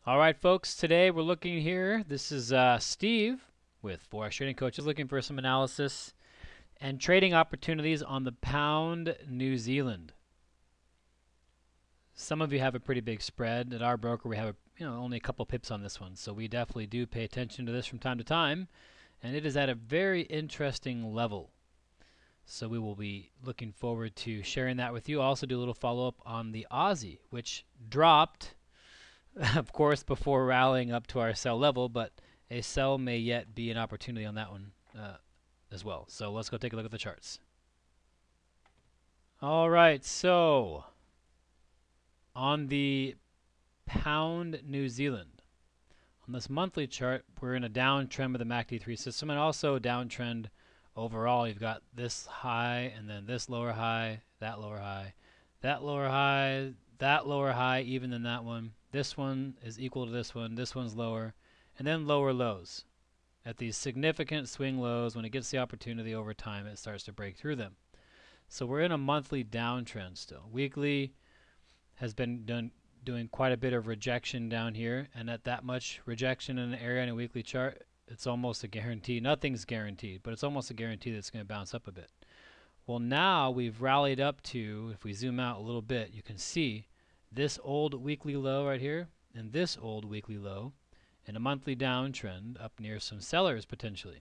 All right, folks, today we're looking here. This is Steve with Forex Trading Coaches looking for some analysis and trading opportunities on the pound New Zealand. Some of you have a pretty big spread. At our broker, we have only a couple pips on this one, so we definitely do pay attention to this from time to time, and it is at a very interesting level. So we will be looking forward to sharing that with you. I'll also do a little follow-up on the Aussie, which dropped of course, before rallying up to our sell level, but a sell may yet be an opportunity on that one as well. So let's go take a look at the charts. All right, so on the pound New Zealand, on this monthly chart, we're in a downtrend with the MACD3 system and also a downtrend overall. You've got this high and then this lower high, that lower high, that lower high, that lower high, even than that one. This one is equal to this one's lower, and then lower lows. At these significant swing lows, when it gets the opportunity over time, it starts to break through them. So we're in a monthly downtrend still. Weekly has been doing quite a bit of rejection down here, and at that much rejection in an area in a weekly chart, it's almost a guarantee. Nothing's guaranteed, but it's almost a guarantee that it's going to bounce up a bit. Well, now we've rallied up to, if we zoom out a little bit, you can see this old weekly low right here and this old weekly low and a monthly downtrend up near some sellers potentially.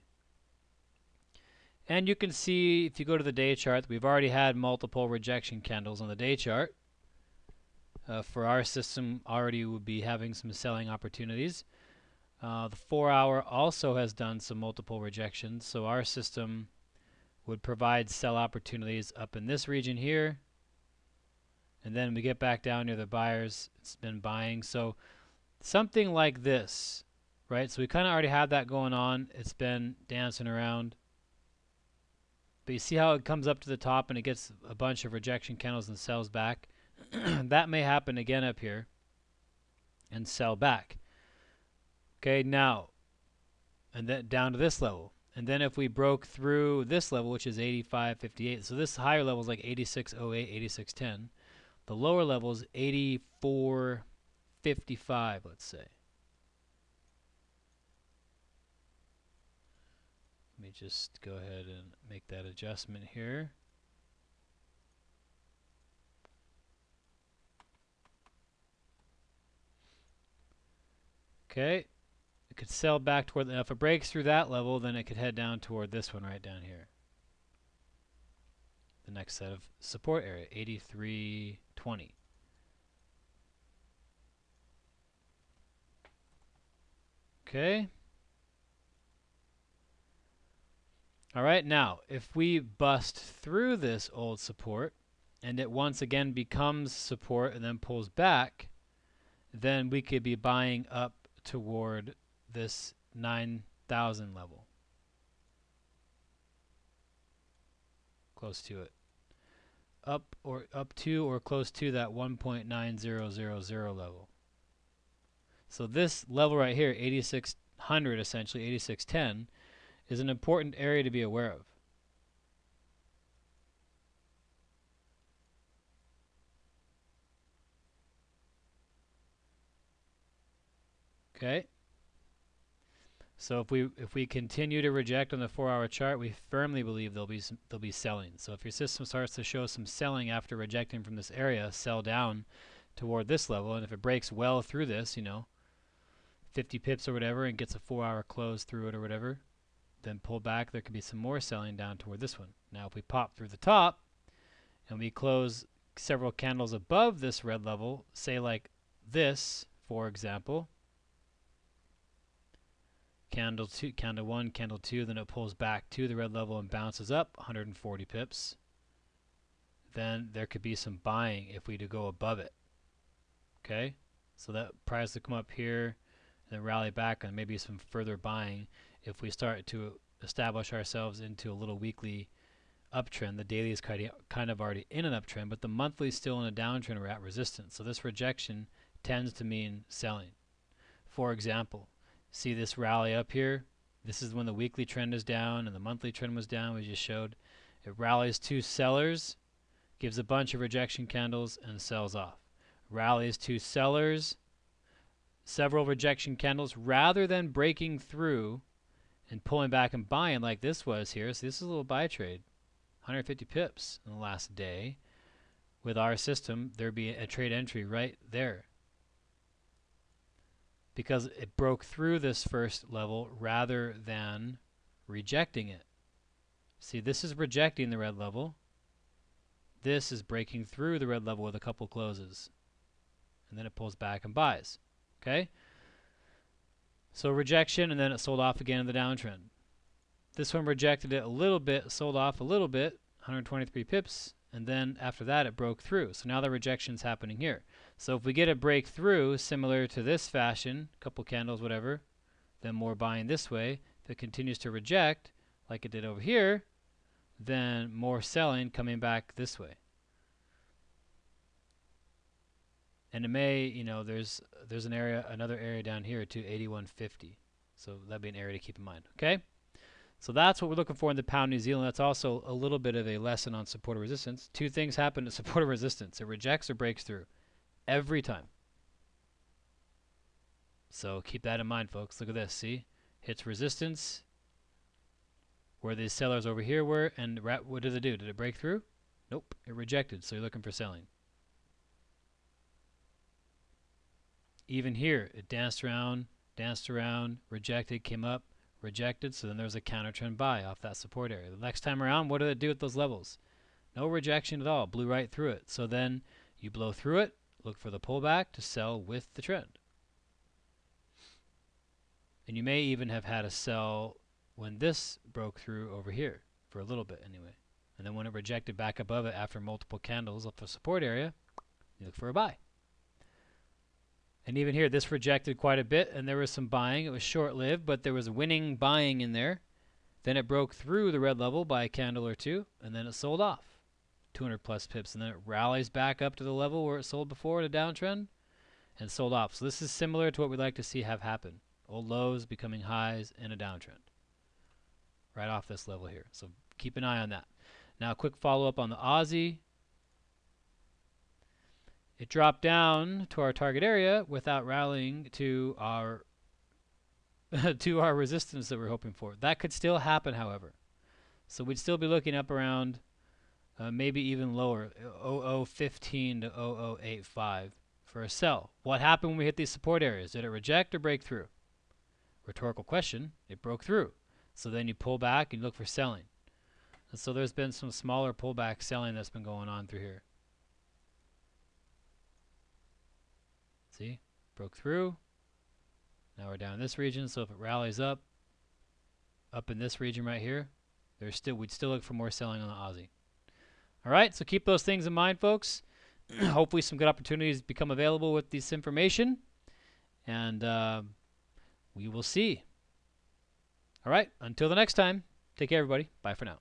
And you can see if you go to the day chart, we've already had multiple rejection candles on the day chart. For our system, already would be having some selling opportunities. The 4-hour also has done some multiple rejections, so our system would provide sell opportunities up in this region here. And then we get back down near the buyers. It's been buying. So something like this, right? So we kind of already had that going on. It's been dancing around. But you see how it comes up to the top and it gets a bunch of rejection candles and sells back? That may happen again up here and sell back. Okay, now, and then down to this level. And then if we broke through this level, which is 85.58, so this higher level is like 86.08, 86.10. The lower level is 84.55, let's say. Let me just go ahead and make that adjustment here. Okay, it could sell back toward, if it breaks through that level, then it could head down toward this one right down here. The next set of support area, 83.20. Okay. All right, now, if we bust through this old support and it once again becomes support and then pulls back, then we could be buying up toward this 9,000 level. Close to it. Up to or close to that 1.9000 level. So this level right here, 8600 essentially, 8610, is an important area to be aware of. Okay. So if we continue to reject on the 4-hour chart, we firmly believe there'll be selling. So if your system starts to show some selling after rejecting from this area, sell down toward this level, and if it breaks well through this, 50 pips or whatever, and gets a 4-hour close through it or whatever, then pull back, there could be some more selling down toward this one. Now if we pop through the top and we close several candles above this red level, say like this, for example, candle 2, candle 1, candle 2, then it pulls back to the red level and bounces up 140 pips, then there could be some buying if we do go above it. Okay, so that price to come up here and then rally back, and maybe some further buying if we start to establish ourselves into a little weekly uptrend. The daily is kind of already in an uptrend, but the monthly is still in a downtrend. We're at resistance. So this rejection tends to mean selling. For example, see this rally up here? This is when the weekly trend is down and the monthly trend was down. We just showed it rallies to sellers, gives a bunch of rejection candles, and sells off. Rallies to sellers, several rejection candles rather than breaking through and pulling back and buying like this was here. So this is a little buy trade, 150 pips in the last day. With our system, there'd be a trade entry right there because it broke through this first level rather than rejecting it. See, this is rejecting the red level. This is breaking through the red level with a couple closes. And then it pulls back and buys. Okay? So rejection, and then it sold off again in the downtrend. This one rejected it a little bit, sold off a little bit, 123 pips, and then after that it broke through. So now the rejection's happening here. So if we get a breakthrough similar to this fashion, couple candles, whatever, then more buying this way. If it continues to reject, like it did over here, then more selling coming back this way. And it may, you know, there's an area, another area down here too, 81.50. So that'd be an area to keep in mind. Okay? So that's what we're looking for in the pound New Zealand. That's also a little bit of a lesson on support or resistance. Two things happen to support or resistance. It rejects or breaks through every time. So keep that in mind, folks. Look at this. See? Hits resistance where these sellers over here were, and what did it do? Did it break through? Nope. It rejected, so you're looking for selling. Even here, it danced around, rejected, came up, rejected, so then there's a counter trend buy off that support area. The next time around, what did it do at those levels? No rejection at all, blew right through it. So then you blow through it, look for the pullback to sell with the trend. And you may even have had a sell when this broke through over here, for a little bit anyway. And then when it rejected back above it after multiple candles off the support area, you look for a buy. And even here, this rejected quite a bit, and there was some buying. It was short-lived, but there was winning buying in there. Then it broke through the red level by a candle or two, and then it sold off 200 plus pips. And then it rallies back up to the level where it sold before in a downtrend and sold off. So this is similar to what we'd like to see have happen. Old lows becoming highs in a downtrend. Right off this level here. So keep an eye on that. Now, a quick follow-up on the Aussie. It dropped down to our target area without rallying to our to our resistance that we're hoping for. That could still happen, however. So we'd still be looking up around maybe even lower, 0015 to 0085 for a sell. What happened when we hit these support areas? Did it reject or break through? Rhetorical question. It broke through. So then you pull back and look for selling. And so there's been some smaller pullback selling that's been going on through here. See, broke through. Now we're down in this region, so if it rallies up in this region right here, we'd still look for more selling on the Aussie. All right, so keep those things in mind, folks. Hopefully some good opportunities become available with this information, and we will see. All right, until the next time, take care, everybody. Bye for now.